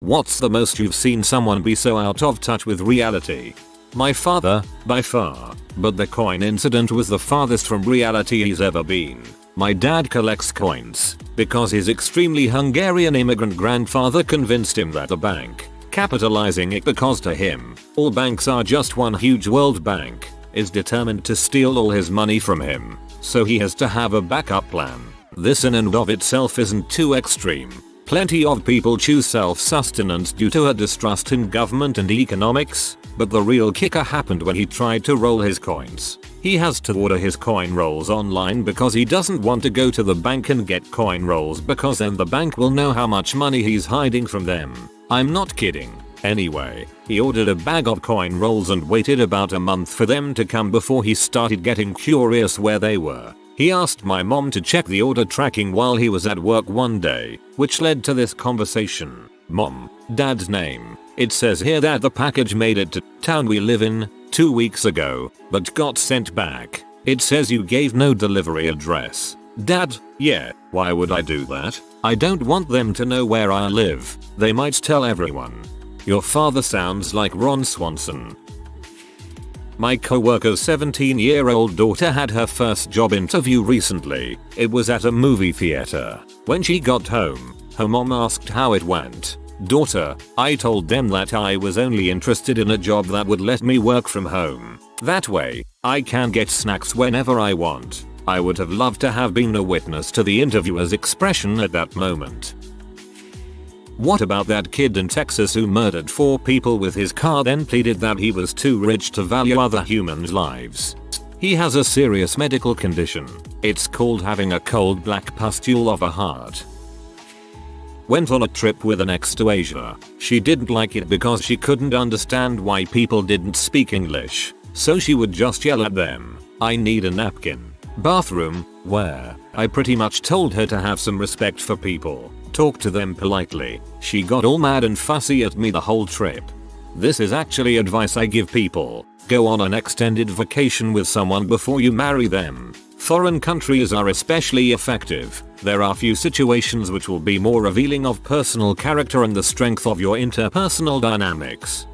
What's the most you've seen someone be so out of touch with reality? My father, by far, but the coin incident was the farthest from reality he's ever been. My dad collects coins because his extremely Hungarian immigrant grandfather convinced him that the bank, capitalizing it because to him, all banks are just one huge world bank, is determined to steal all his money from him, so he has to have a backup plan. This in and of itself isn't too extreme. Plenty of people choose self-sustenance due to a distrust in government and economics, but the real kicker happened when he tried to roll his coins. He has to order his coin rolls online because he doesn't want to go to the bank and get coin rolls because then the bank will know how much money he's hiding from them. I'm not kidding. Anyway, he ordered a bag of coin rolls and waited about a month for them to come before he started getting curious where they were. He asked my mom to check the order tracking while he was at work one day, which led to this conversation. Mom, Dad's name. It says here that the package made it to town we live in 2 weeks ago, but got sent back. It says you gave no delivery address. Dad, yeah, why would I do that? I don't want them to know where I live. They might tell everyone. Your father sounds like Ron Swanson. My coworker's 17-year-old daughter had her first job interview recently. It was at a movie theater. When she got home, her mom asked how it went. Daughter, I told them that I was only interested in a job that would let me work from home. That way, I can get snacks whenever I want. I would have loved to have been a witness to the interviewer's expression at that moment. What about that kid in Texas who murdered 4 people with his car then pleaded that he was too rich to value other humans' lives? He has a serious medical condition. It's called having a cold black pustule of a heart. Went on a trip with an ex to Asia. She didn't like it because she couldn't understand why people didn't speak English. So she would just yell at them, "I need a napkin." Bathroom, where I pretty much told her to have some respect for people. Talk to them politely. She got all mad and fussy at me the whole trip. This is actually advice I give people. Go on an extended vacation with someone before you marry them. Foreign countries are especially effective. There are few situations which will be more revealing of personal character and the strength of your interpersonal dynamics.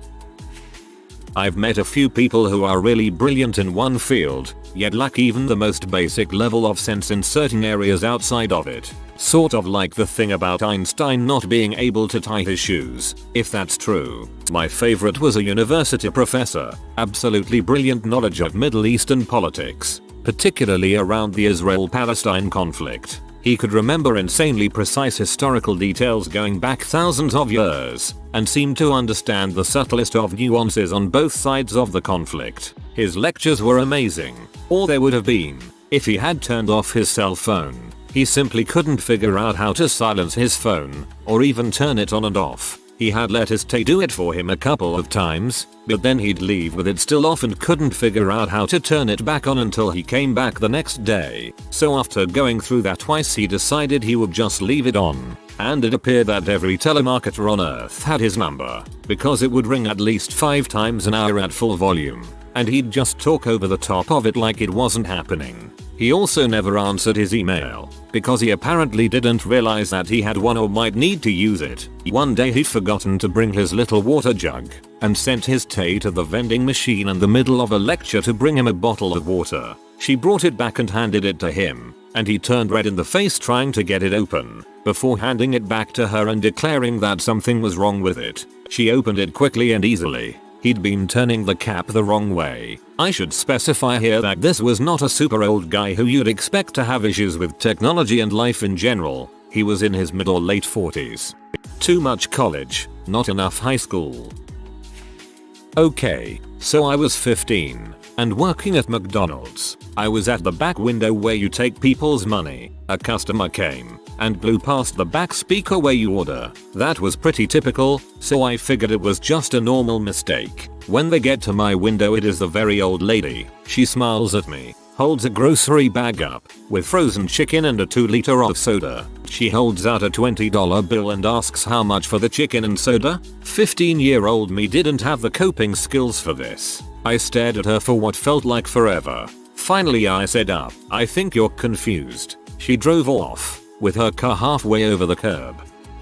I've met a few people who are really brilliant in one field, yet lack even the most basic level of sense in certain areas outside of it. Sort of like the thing about Einstein not being able to tie his shoes, if that's true. My favorite was a university professor, absolutely brilliant knowledge of Middle Eastern politics, particularly around the Israel-Palestine conflict. He could remember insanely precise historical details going back thousands of years, and seemed to understand the subtlest of nuances on both sides of the conflict. His lectures were amazing, or they would have been, if he had turned off his cell phone. He simply couldn't figure out how to silence his phone, or even turn it on and off. He had let his tay do it for him a couple of times, but then he'd leave with it still off and couldn't figure out how to turn it back on until he came back the next day. So after going through that twice he decided he would just leave it on. And it appeared that every telemarketer on earth had his number, because it would ring at least 5 times an hour at full volume, and he'd just talk over the top of it like it wasn't happening. He also never answered his email, because he apparently didn't realize that he had one or might need to use it. One day he'd forgotten to bring his little water jug, and sent his tay to the vending machine in the middle of a lecture to bring him a bottle of water. She brought it back and handed it to him, and he turned red in the face trying to get it open, before handing it back to her and declaring that something was wrong with it. She opened it quickly and easily. He'd been turning the cap the wrong way. I should specify here that this was not a super old guy who you'd expect to have issues with technology and life in general. He was in his mid or late 40s. Too much college, not enough high school. Okay, so I was 15 and working at McDonald's. I was at the back window where you take people's money. A customer came and blew past the back speaker where you order. That was pretty typical, so I figured it was just a normal mistake. When they get to my window, it is the very old lady. She smiles at me, holds a grocery bag up with frozen chicken and a 2-liter of soda. She holds out a $20 bill and asks how much for the chicken and soda. 15-year-old me didn't have the coping skills for this. I stared at her for what felt like forever. Finally I said, I think you're confused. She drove off, with her car halfway over the curb.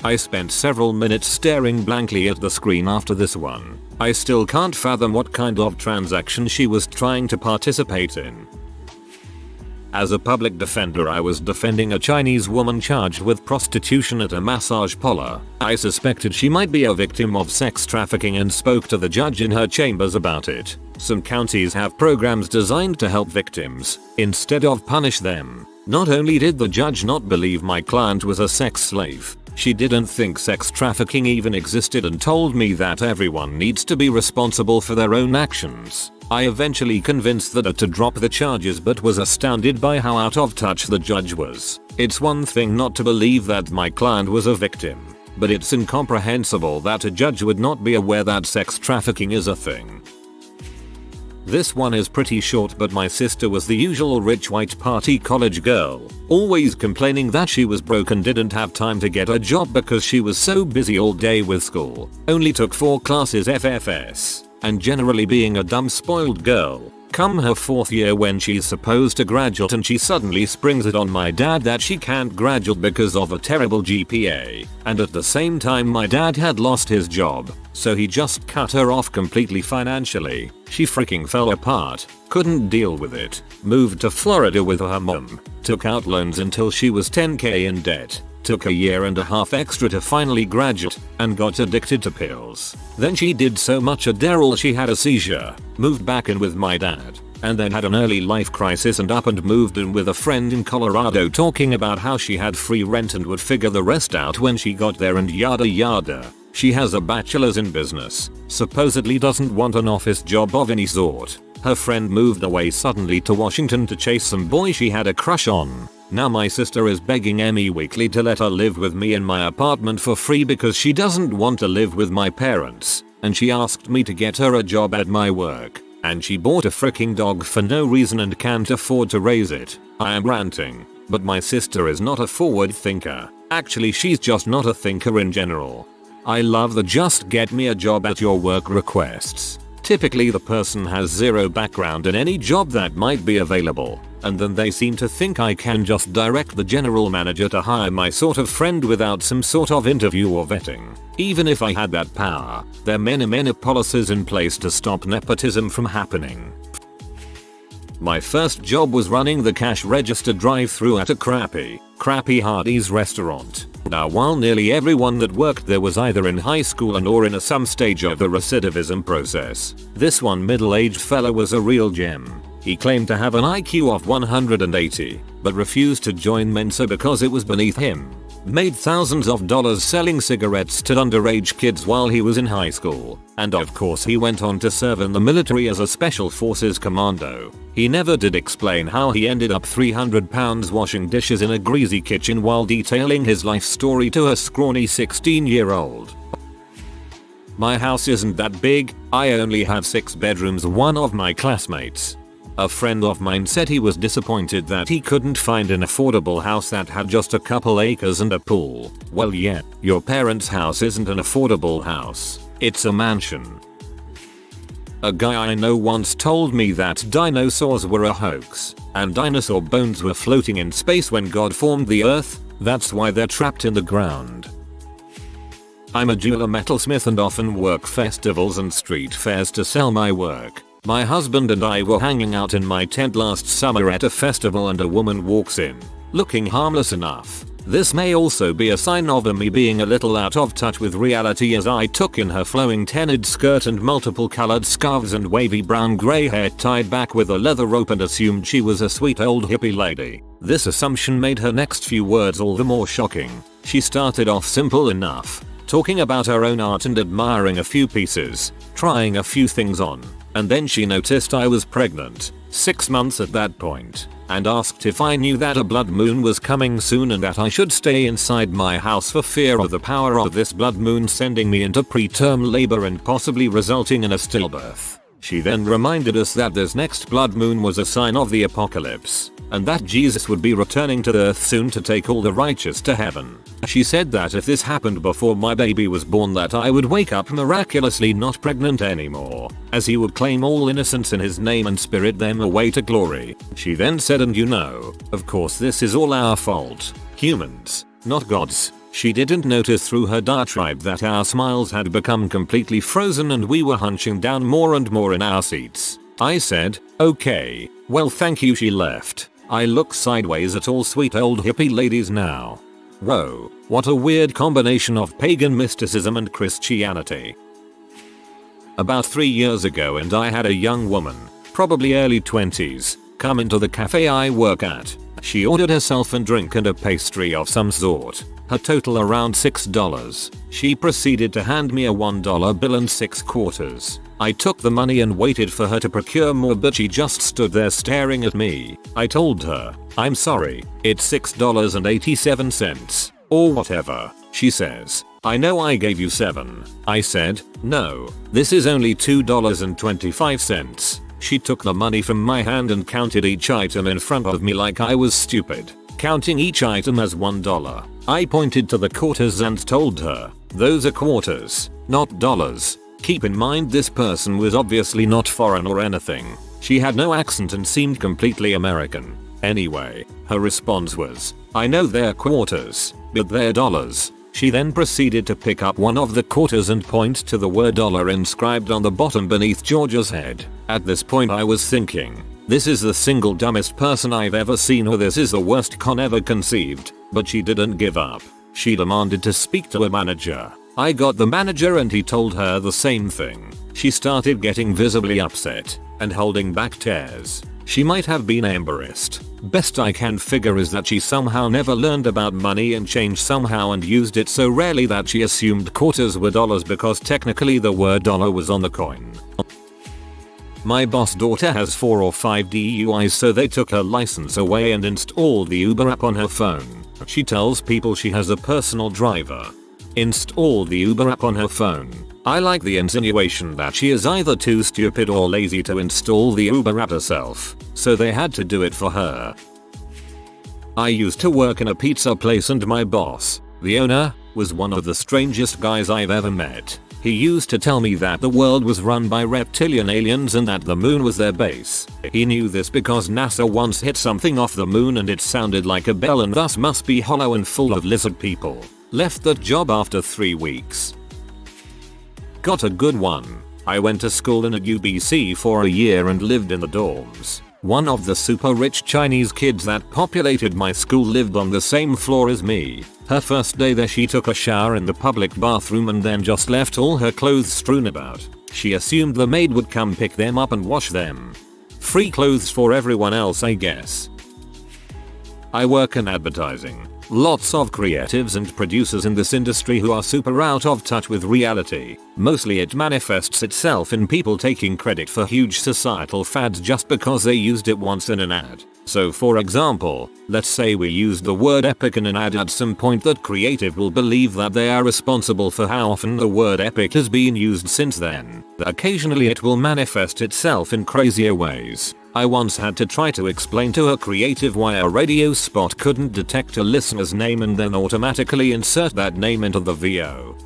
I spent several minutes staring blankly at the screen after this one. I still can't fathom what kind of transaction she was trying to participate in. As a public defender, I was defending a Chinese woman charged with prostitution at a massage parlor. I suspected she might be a victim of sex trafficking and spoke to the judge in her chambers about it. Some counties have programs designed to help victims instead of punish them. Not only did the judge not believe my client was a sex slave, she didn't think sex trafficking even existed and told me that everyone needs to be responsible for their own actions. I eventually convinced her to drop the charges but was astounded by how out of touch the judge was. It's one thing not to believe that my client was a victim, but it's incomprehensible that a judge would not be aware that sex trafficking is a thing. This one is pretty short, but my sister was the usual rich white party college girl, always complaining that she was broke and didn't have time to get a job because she was so busy all day with school, only took 4 classes FFS, and generally being a dumb spoiled girl. Come her 4th year when she's supposed to graduate and she suddenly springs it on my dad that she can't graduate because of a terrible GPA, and at the same time my dad had lost his job, so he just cut her off completely financially. She freaking fell apart, couldn't deal with it, moved to Florida with her mom, took out loans until she was 10k in debt, took a 1.5 years extra to finally graduate, and got addicted to pills. Then she did so much Adderall she had a seizure, moved back in with my dad, and then had an early life crisis and up and moved in with a friend in Colorado talking about how she had free rent and would figure the rest out when she got there and yada yada. She has a bachelor's in business, supposedly doesn't want an office job of any sort. Her friend moved away suddenly to Washington to chase some boy she had a crush on. Now my sister is begging me weekly to let her live with me in my apartment for free because she doesn't want to live with my parents, and she asked me to get her a job at my work, and she bought a freaking dog for no reason and can't afford to raise it. I am ranting, but my sister is not a forward thinker. Actually, she's just not a thinker in general. I love the just get me a job at your work requests. Typically the person has zero background in any job that might be available, and then they seem to think I can just direct the general manager to hire my sort of friend without some sort of interview or vetting. Even if I had that power, there are many policies in place to stop nepotism from happening. My first job was running the cash register drive-thru at a crappy Hardee's restaurant. Now, while nearly everyone that worked there was either in high school and or in some stage of the recidivism process, this one middle-aged fella was a real gem. He claimed to have an IQ of 180, but refused to join Mensa because it was beneath him. Made thousands of dollars selling cigarettes to underage kids while he was in high school, and of course he went on to serve in the military as a special forces commando. He never did explain how he ended up 300 pounds washing dishes in a greasy kitchen while detailing his life story to a scrawny 16-year-old. My house isn't that big, I only have 6 bedrooms. One of my classmates, a friend of mine, said he was disappointed that he couldn't find an affordable house that had just a couple acres and a pool. Well, yeah, your parents' house isn't an affordable house, it's a mansion. A guy I know once told me that dinosaurs were a hoax, and dinosaur bones were floating in space when God formed the earth, that's why they're trapped in the ground. I'm a jeweler metalsmith and often work festivals and street fairs to sell my work. My husband and I were hanging out in my tent last summer at a festival and a woman walks in, looking harmless enough. This may also be a sign of me being a little out of touch with reality, as I took in her flowing tented skirt and multiple colored scarves and wavy brown grey hair tied back with a leather rope and assumed she was a sweet old hippie lady. This assumption made her next few words all the more shocking. She started off simple enough, talking about her own art and admiring a few pieces, trying a few things on, and then she noticed I was pregnant, 6 months at that point, and asked if I knew that a blood moon was coming soon and that I should stay inside my house for fear of the power of this blood moon sending me into preterm labor and possibly resulting in a stillbirth. She then reminded us that this next blood moon was a sign of the apocalypse, and that Jesus would be returning to the earth soon to take all the righteous to heaven. She said that if this happened before my baby was born, that I would wake up miraculously not pregnant anymore, as he would claim all innocents in his name and spirit them away to glory. She then said, and you know, of course this is all our fault, humans, not God's. She didn't notice through her diatribe that our smiles had become completely frozen and we were hunching down more and more in our seats. I said, "Okay, well thank you." She left. I look sideways at all sweet old hippie ladies now. Whoa, what a weird combination of pagan mysticism and Christianity. About 3 years ago and I had a young woman, probably early 20s, come into the cafe I work at. She ordered herself a drink and a pastry of some sort. Her total around $6. She proceeded to hand me a $1 bill and 6 quarters. I took the money and waited for her to procure more, but she just stood there staring at me. I told her, "I'm sorry, it's $6.87. Or whatever." She says, "I know I gave you 7. I said, "No, this is only $2.25. She took the money from my hand and counted each item in front of me like I was stupid, counting each item as $1. I pointed to the quarters and told her, "Those are quarters, not dollars." Keep in mind this person was obviously not foreign or anything. She had no accent and seemed completely American. Anyway, her response was, "I know they're quarters, but they're dollars." She then proceeded to pick up one of the quarters and point to the word dollar inscribed on the bottom beneath Georgia's head. At this point I was thinking, this is the single dumbest person I've ever seen, or this is the worst con ever conceived. But she didn't give up. She demanded to speak to a manager. I got the manager and he told her the same thing. She started getting visibly upset and holding back tears. She might have been embarrassed. Best I can figure is that she somehow never learned about money and change somehow and used it so rarely that she assumed quarters were dollars because technically the word dollar was on the coin. My boss' daughter has 4 or 5 DUIs, so they took her license away and installed the Uber app on her phone. She tells people she has a personal driver. Install the Uber app on her phone. I like the insinuation that she is either too stupid or lazy to install the Uber app herself, so they had to do it for her. I used to work in a pizza place and my boss, the owner, was one of the strangest guys I've ever met. He used to tell me that the world was run by reptilian aliens and that the moon was their base. He knew this because NASA once hit something off the moon and it sounded like a bell and thus must be hollow and full of lizard people. Left that job after 3 weeks. Got a good one. I went to school in a UBC for a year and lived in the dorms. One of the super rich Chinese kids that populated my school lived on the same floor as me. Her first day there she took a shower in the public bathroom and then just left all her clothes strewn about. She assumed the maid would come pick them up and wash them. Free clothes for everyone else, I guess. I work in advertising. Lots of creatives and producers in this industry who are super out of touch with reality. Mostly it manifests itself in people taking credit for huge societal fads just because they used it once in an ad. So for example, let's say we used the word epic in an ad at some point, that creative will believe that they are responsible for how often the word epic has been used since then. Occasionally it will manifest itself in crazier ways. I once had to try to explain to a creative why a radio spot couldn't detect a listener's name and then automatically insert that name into the VO.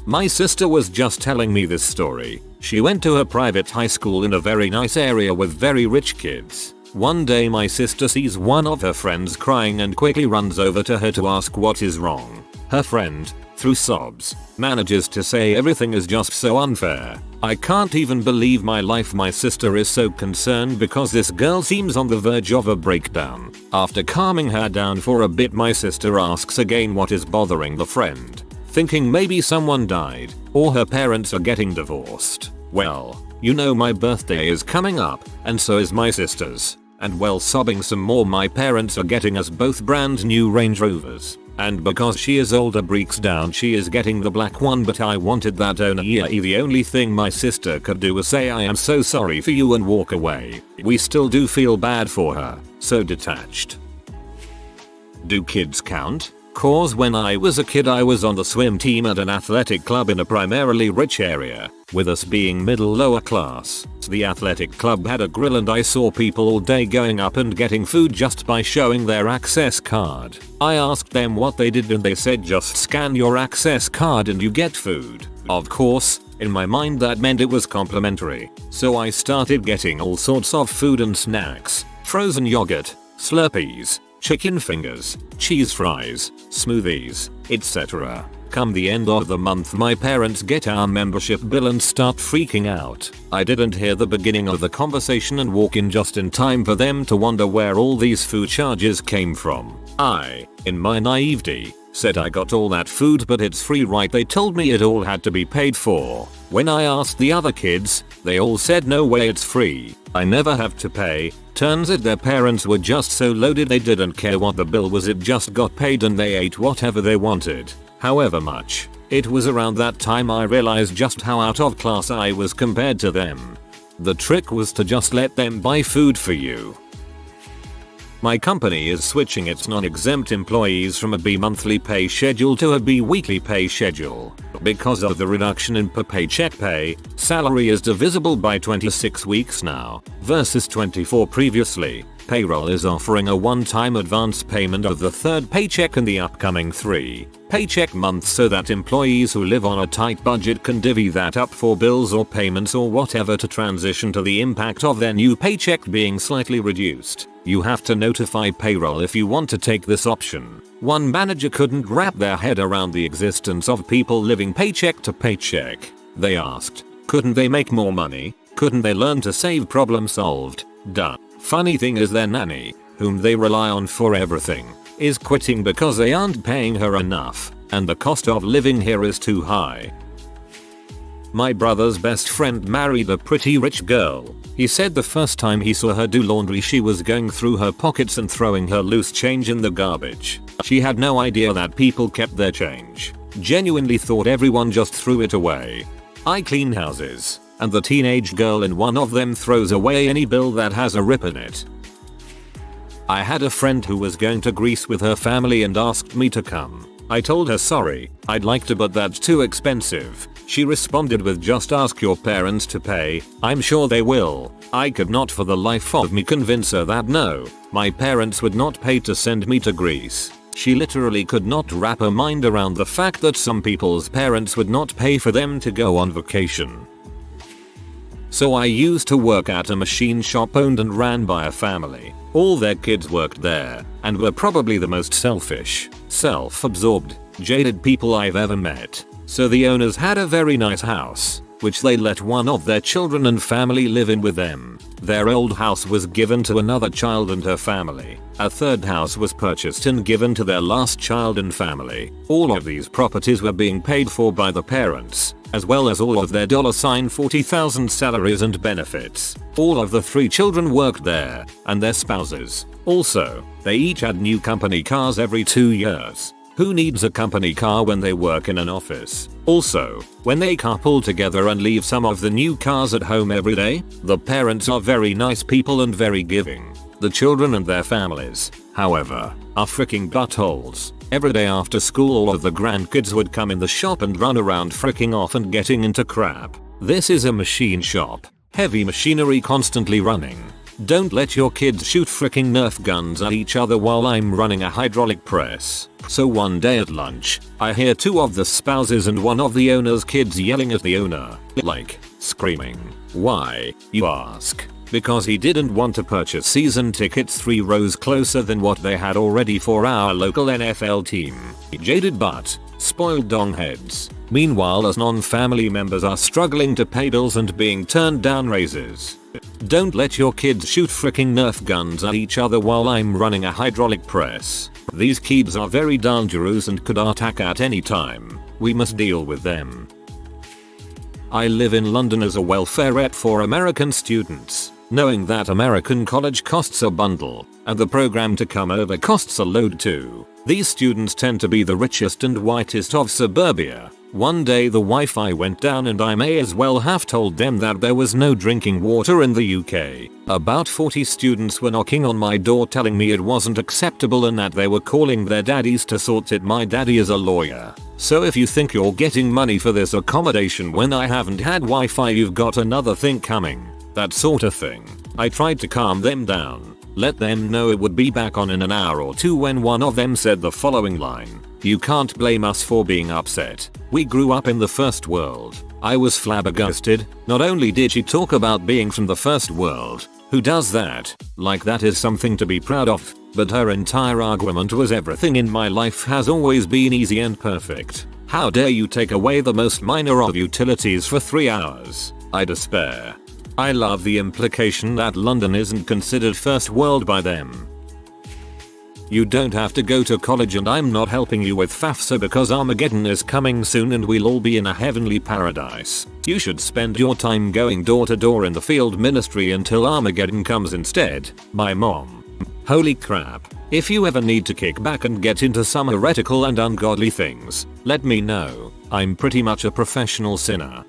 My sister was just telling me this story. She went to a private high school in a very nice area with very rich kids. One day my sister sees one of her friends crying and quickly runs over to her to ask what is wrong. Her friend, through sobs, manages to say everything is just so unfair. I can't even believe my life. My sister is so concerned because this girl seems on the verge of a breakdown. After calming her down for a bit, my sister asks again what is bothering the friend, thinking maybe someone died or her parents are getting divorced. Well, you know my birthday is coming up and so is my sister's. And well, sobbing some more, my parents are getting us both brand new Range Rovers. And because she is older breaks down, she is getting the black one, but I wanted that owner. The only thing my sister could do was say I am so sorry for you and walk away. We still do feel bad for her. So detached. Do kids count? Cause when I was a kid I was on the swim team at an athletic club in a primarily rich area, with us being middle lower class. The athletic club had a grill and I saw people all day going up and getting food just by showing their access card. I asked them what they did and they said just scan your access card and you get food. Of course, in my mind that meant it was complimentary. So I started getting all sorts of food and snacks, frozen yogurt, Slurpees, chicken fingers, cheese fries, smoothies, etc. Come the end of the month, my parents get our membership bill and start freaking out. I didn't hear the beginning of the conversation and walk in just in time for them to wonder where all these food charges came from. I, in my naivety, said I got all that food but it's free, right? They told me it all had to be paid for. When I asked the other kids, they all said no way, it's free. I never have to pay. Turns out their parents were just so loaded they didn't care what the bill was, it just got paid and they ate whatever they wanted, however much. It was around that time I realized just how out of class I was compared to them. The trick was to just let them buy food for you. My company is switching its non-exempt employees from a bi-monthly pay schedule to a bi-weekly pay schedule. Because of the reduction in per paycheck pay, salary is divisible by 26 weeks now, versus 24 previously. Payroll is offering a one-time advance payment of the third paycheck in the upcoming 3 paycheck months so that employees who live on a tight budget can divvy that up for bills or payments or whatever to transition to the impact of their new paycheck being slightly reduced. You have to notify payroll if you want to take this option. One manager couldn't wrap their head around the existence of people living paycheck to paycheck. They asked, couldn't they make more money? Couldn't they learn to save? Problem solved. Duh. Funny thing is their nanny, whom they rely on for everything, is quitting because they aren't paying her enough, and the cost of living here is too high. My brother's best friend married a pretty rich girl. He said the first time he saw her do laundry she was going through her pockets and throwing her loose change in the garbage. She had no idea that people kept their change. Genuinely thought everyone just threw it away. I clean houses, and the teenage girl in one of them throws away any bill that has a rip in it. I had a friend who was going to Greece with her family and asked me to come. I told her sorry, I'd like to but that's too expensive. She responded with just ask your parents to pay, I'm sure they will. I could not for the life of me convince her that no, my parents would not pay to send me to Greece. She literally could not wrap her mind around the fact that some people's parents would not pay for them to go on vacation. So I used to work at a machine shop owned and ran by a family. All their kids worked there, and were probably the most selfish, self-absorbed, jaded people I've ever met. So the owners had a very nice house, which they let one of their children and family live in with them. Their old house was given to another child and her family. A third house was purchased and given to their last child and family. All of these properties were being paid for by the parents, as well as all of their $40,000 salaries and benefits. All of the 3 children worked there, and their spouses. Also, they each had new company cars every 2 years. Who needs a company car when they work in an office? Also, when they carpool together and leave some of the new cars at home every day, the parents are very nice people and very giving. The children and their families, however, are freaking buttholes. Every day after school all of the grandkids would come in the shop and run around freaking off and getting into crap. This is a machine shop. Heavy machinery constantly running. Don't let your kids shoot freaking Nerf guns at each other while I'm running a hydraulic press. So one day at lunch, I hear 2 of the spouses and one of the owner's kids yelling at the owner, like, screaming. Why, you ask? Because he didn't want to purchase season tickets 3 rows closer than what they had already for our local NFL team. Jaded but spoiled dongheads. Meanwhile, as non-family members are struggling to pay bills and being turned down raises. Don't let your kids shoot freaking Nerf guns at each other while I'm running a hydraulic press. These kids are very dangerous and could attack at any time. We must deal with them. I live in London as a welfare rep for American students. Knowing that American college costs a bundle, and the program to come over costs a load too. These students tend to be the richest and whitest of suburbia. One day the Wi-Fi went down and I may as well have told them that there was no drinking water in the UK. About 40 students were knocking on my door telling me it wasn't acceptable and that they were calling their daddies to sort it. My daddy is a lawyer. So if you think you're getting money for this accommodation when I haven't had Wi-Fi, you've got another thing coming. That sort of thing. I tried to calm them down. Let them know it would be back on in an hour or 2 when one of them said the following line. You can't blame us for being upset. We grew up in the first world. I was flabbergasted. Not only did she talk about being from the first world, who does that, like that is something to be proud of, but her entire argument was everything in my life has always been easy and perfect. How dare you take away the most minor of utilities for 3 hours? I despair. I love the implication that London isn't considered first world by them. You don't have to go to college and I'm not helping you with FAFSA because Armageddon is coming soon and we'll all be in a heavenly paradise. You should spend your time going door to door in the field ministry until Armageddon comes instead. My mom. Holy crap. If you ever need to kick back and get into some heretical and ungodly things, let me know. I'm pretty much a professional sinner.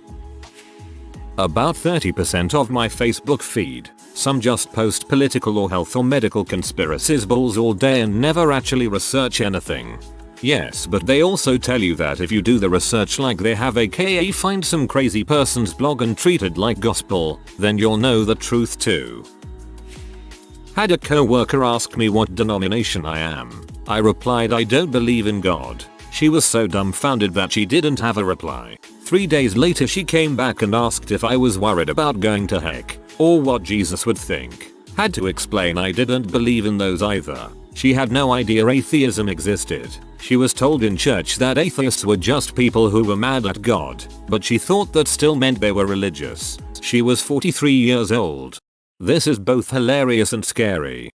About 30% of my Facebook feed. Some just post political or health or medical conspiracies balls all day and never actually research anything. Yes, but they also tell you that if you do the research like they have, aka find some crazy person's blog and treat it like gospel, then you'll know the truth too. Had a co-worker ask me what denomination I am. I replied I don't believe in God. She was so dumbfounded that she didn't have a reply. 3 days later she came back and asked if I was worried about going to heck, or what Jesus would think. Had to explain I didn't believe in those either. She had no idea atheism existed. She was told in church that atheists were just people who were mad at God, but she thought that still meant they were religious. She was 43 years old. This is both hilarious and scary.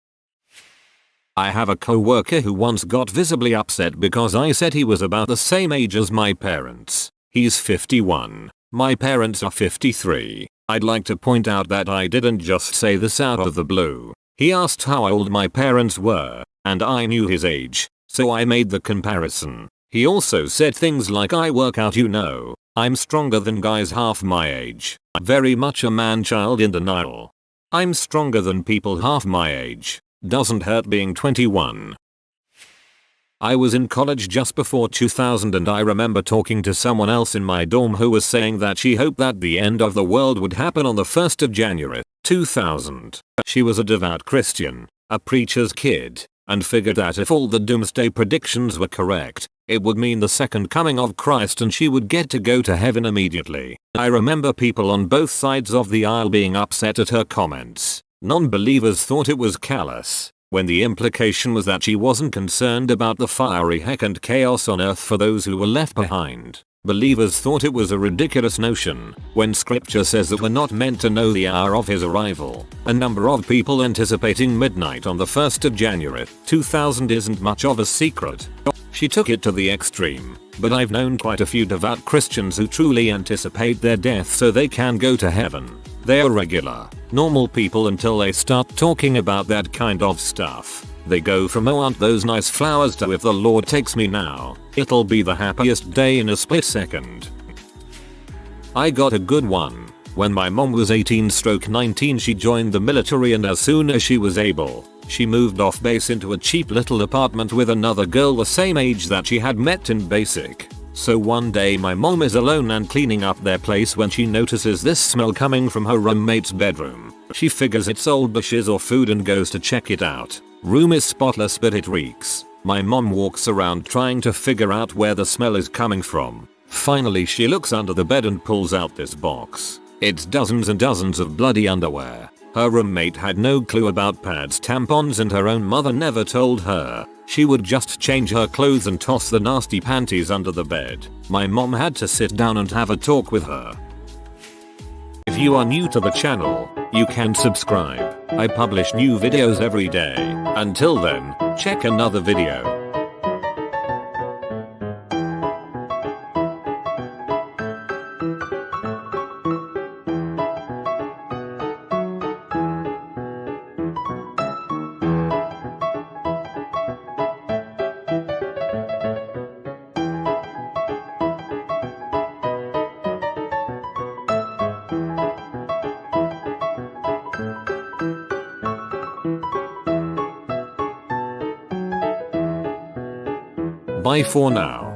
I have a co-worker who once got visibly upset because I said he was about the same age as my parents. He's 51. My parents are 53. I'd like to point out that I didn't just say this out of the blue. He asked how old my parents were, and I knew his age, so I made the comparison. He also said things like I work out, you know, I'm stronger than guys half my age. Very much a man-child in denial. I'm stronger than people half my age. Doesn't hurt being 21. I was in college just before 2000 and I remember talking to someone else in my dorm who was saying that she hoped that the end of the world would happen on the 1st of January, 2000. She was a devout Christian, a preacher's kid, and figured that if all the doomsday predictions were correct, it would mean the second coming of Christ and she would get to go to heaven immediately. I remember people on both sides of the aisle being upset at her comments. Non-believers thought it was callous, when the implication was that she wasn't concerned about the fiery heck and chaos on earth for those who were left behind. Believers thought it was a ridiculous notion, when scripture says that we're not meant to know the hour of his arrival. A number of people anticipating midnight on the 1st of January, 2000 isn't much of a secret. She took it to the extreme, but I've known quite a few devout Christians who truly anticipate their death so they can go to heaven. They are regular, normal people until they start talking about that kind of stuff. They go from oh aren't those nice flowers to if the Lord takes me now, it'll be the happiest day in a split second. I got a good one. When my mom was 18/19 she joined the military and as soon as she was able, she moved off base into a cheap little apartment with another girl the same age that she had met in basic. So one day my mom is alone and cleaning up their place when she notices this smell coming from her roommate's bedroom. She figures it's old dishes or food and goes to check it out. Room is spotless but it reeks. My mom walks around trying to figure out where the smell is coming from. Finally she looks under the bed and pulls out this box. It's dozens and dozens of bloody underwear. Her roommate had no clue about pads, tampons, and her own mother never told her. She would just change her clothes and toss the nasty panties under the bed. My mom had to sit down and have a talk with her. If you are new to the channel, you can subscribe. I publish new videos every day. Until then, check another video. Bye for now.